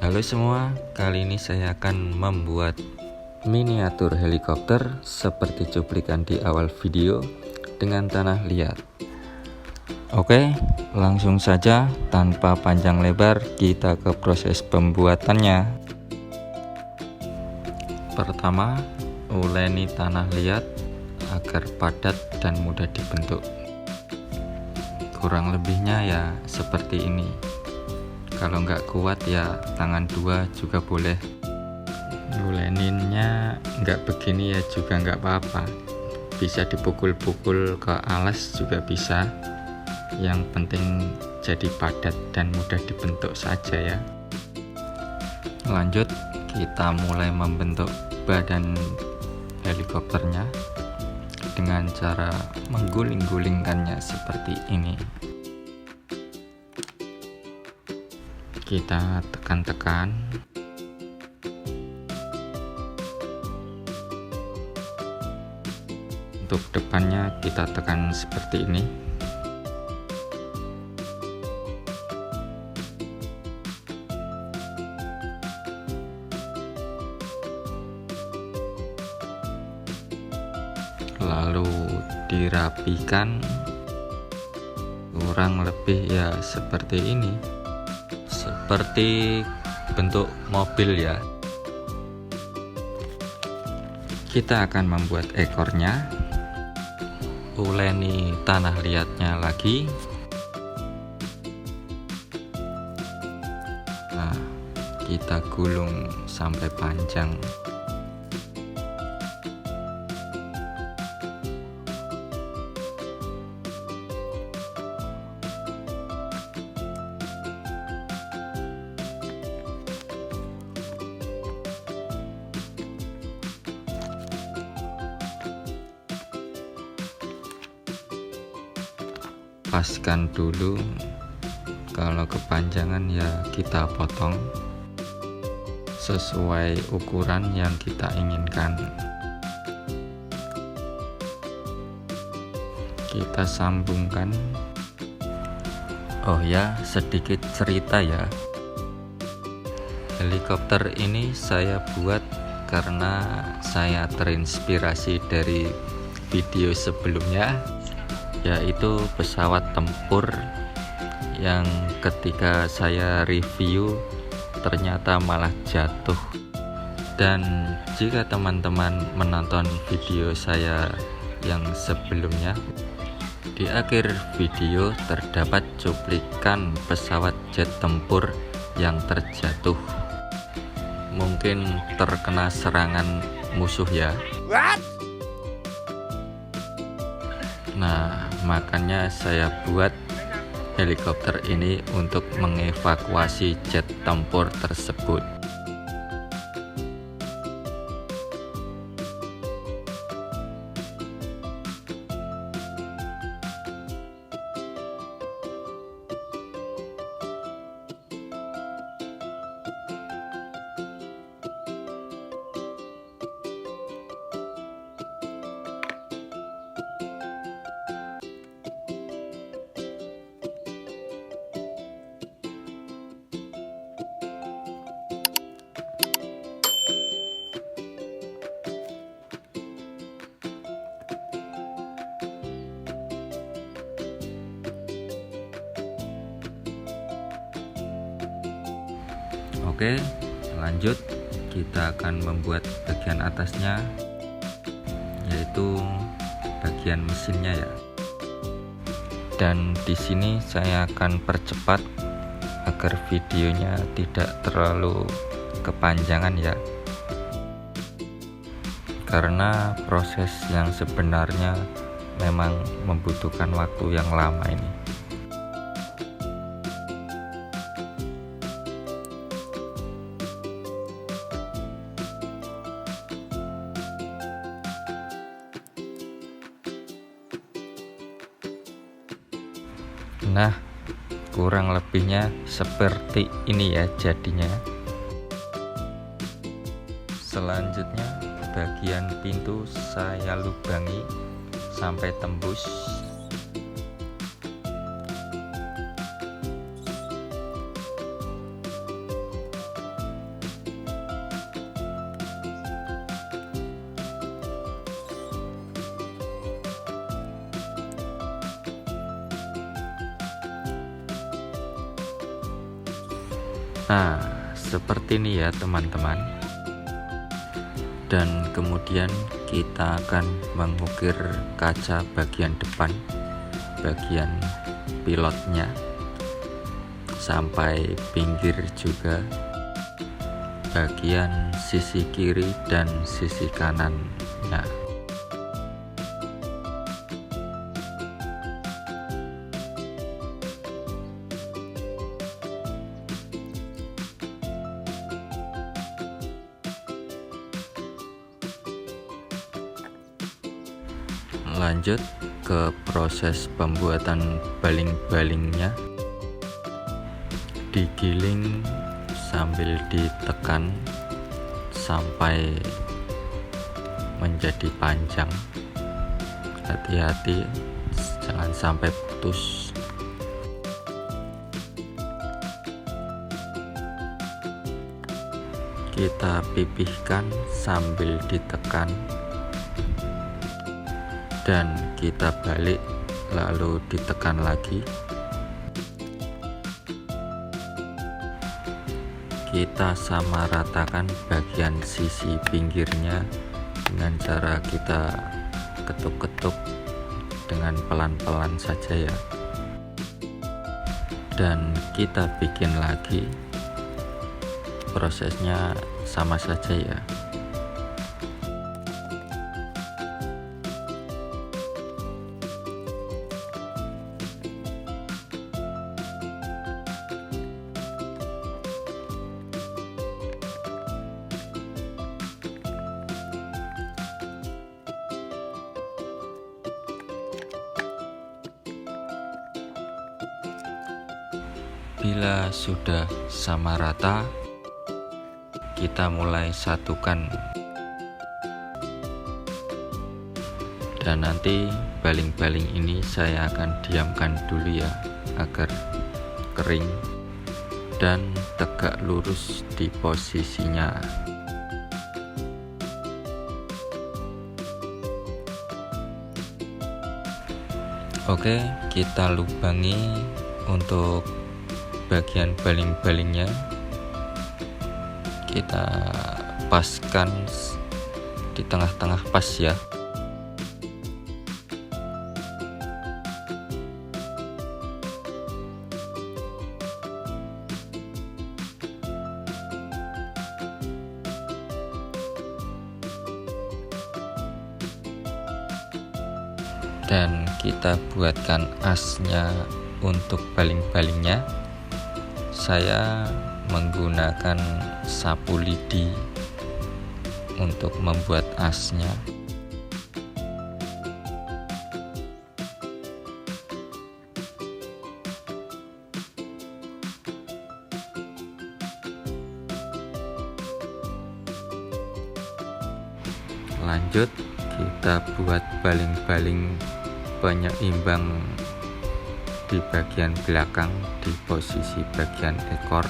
Halo semua, kali ini saya akan membuat miniatur helikopter seperti cuplikan di awal video dengan tanah liat. Oke, langsung saja tanpa panjang lebar kita ke proses pembuatannya. Pertama, uleni tanah liat agar padat dan mudah dibentuk. Kurang lebihnya ya seperti ini. Kalau nggak kuat ya tangan dua juga boleh. Nguleninnya nggak begini ya juga nggak apa-apa. Bisa dipukul-pukul ke alas juga bisa. Yang penting jadi padat dan mudah dibentuk saja ya. Lanjut, kita mulai membentuk badan helikopternya dengan cara mengguling-gulingkannya seperti ini. Kita tekan-tekan. Untuk depannya kita tekan seperti ini. Lalu dirapikan, kurang lebih ya seperti ini, seperti bentuk mobil ya. Kita akan membuat ekornya, uleni tanah liatnya lagi. Nah, kita gulung sampai panjang. Paskan dulu, kalau kepanjangan ya kita potong sesuai ukuran yang kita inginkan. Kita sambungkan. Oh ya, sedikit cerita ya. Helikopter ini saya buat karena saya terinspirasi dari video sebelumnya, yaitu pesawat tempur yang ketika saya review ternyata malah jatuh. Dan jika teman-teman menonton video saya yang sebelumnya, di akhir video terdapat cuplikan pesawat jet tempur yang terjatuh. Mungkin terkena serangan musuh ya. What? Nah, makanya saya buat helikopter ini untuk mengevakuasi jet tempur tersebut. Oke, lanjut kita akan membuat bagian atasnya, yaitu bagian mesinnya ya. Dan di sini saya akan percepat agar videonya tidak terlalu kepanjangan ya. Karena proses yang sebenarnya memang membutuhkan waktu yang lama ini. Nah, kurang lebihnya seperti ini ya jadinya. Selanjutnya bagian pintu saya lubangi sampai tembus. Nah, seperti ini ya teman-teman. Dan kemudian kita akan mengukir kaca bagian depan, bagian pilotnya, sampai pinggir juga, bagian sisi kiri dan sisi kanannya. Lanjut ke proses pembuatan baling-balingnya. Digiling sambil ditekan sampai menjadi panjang. Hati-hati jangan sampai putus. Kita pipihkan sambil ditekan dan kita balik lalu ditekan lagi. Kita sama ratakan bagian sisi pinggirnya dengan cara kita ketuk-ketuk dengan pelan-pelan saja ya. Dan kita bikin lagi. Prosesnya sama saja ya. Bila sudah sama rata, kita mulai satukan. Dan nanti baling-baling ini saya akan diamkan dulu ya, agar kering dan tegak lurus di posisinya. Oke, kita lubangi untuk bagian baling-balingnya. Kita paskan di tengah-tengah pas ya. Dan kita buatkan asnya untuk baling-balingnya. Saya menggunakan sapu lidi untuk membuat asnya. Lanjut, kita buat baling-baling penyeimbang di bagian belakang di posisi bagian ekor.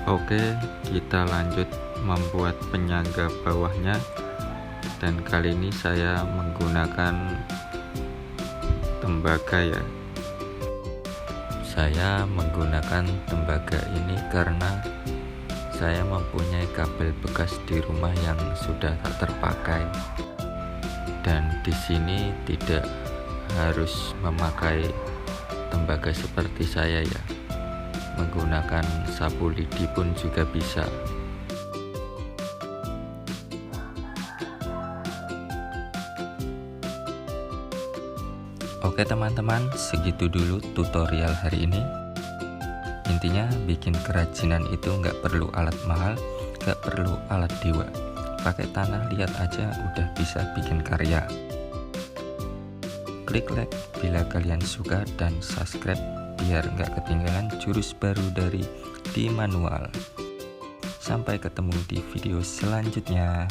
Oke, kita lanjut membuat penyangga bawahnya, dan kali ini saya menggunakan tembaga ya. Saya menggunakan tembaga ini karena saya mempunyai kabel bekas di rumah yang sudah tak terpakai, dan di sini tidak harus memakai tembaga seperti saya ya. Menggunakan sapu lidi pun juga bisa. Oke teman-teman, segitu dulu tutorial hari ini. Intinya bikin kerajinan itu nggak perlu alat mahal, nggak perlu alat dewa. Pakai tanah liat aja udah bisa bikin karya. Klik like bila kalian suka dan subscribe biar nggak ketinggalan jurus baru dari Di Manual. Sampai ketemu di video selanjutnya.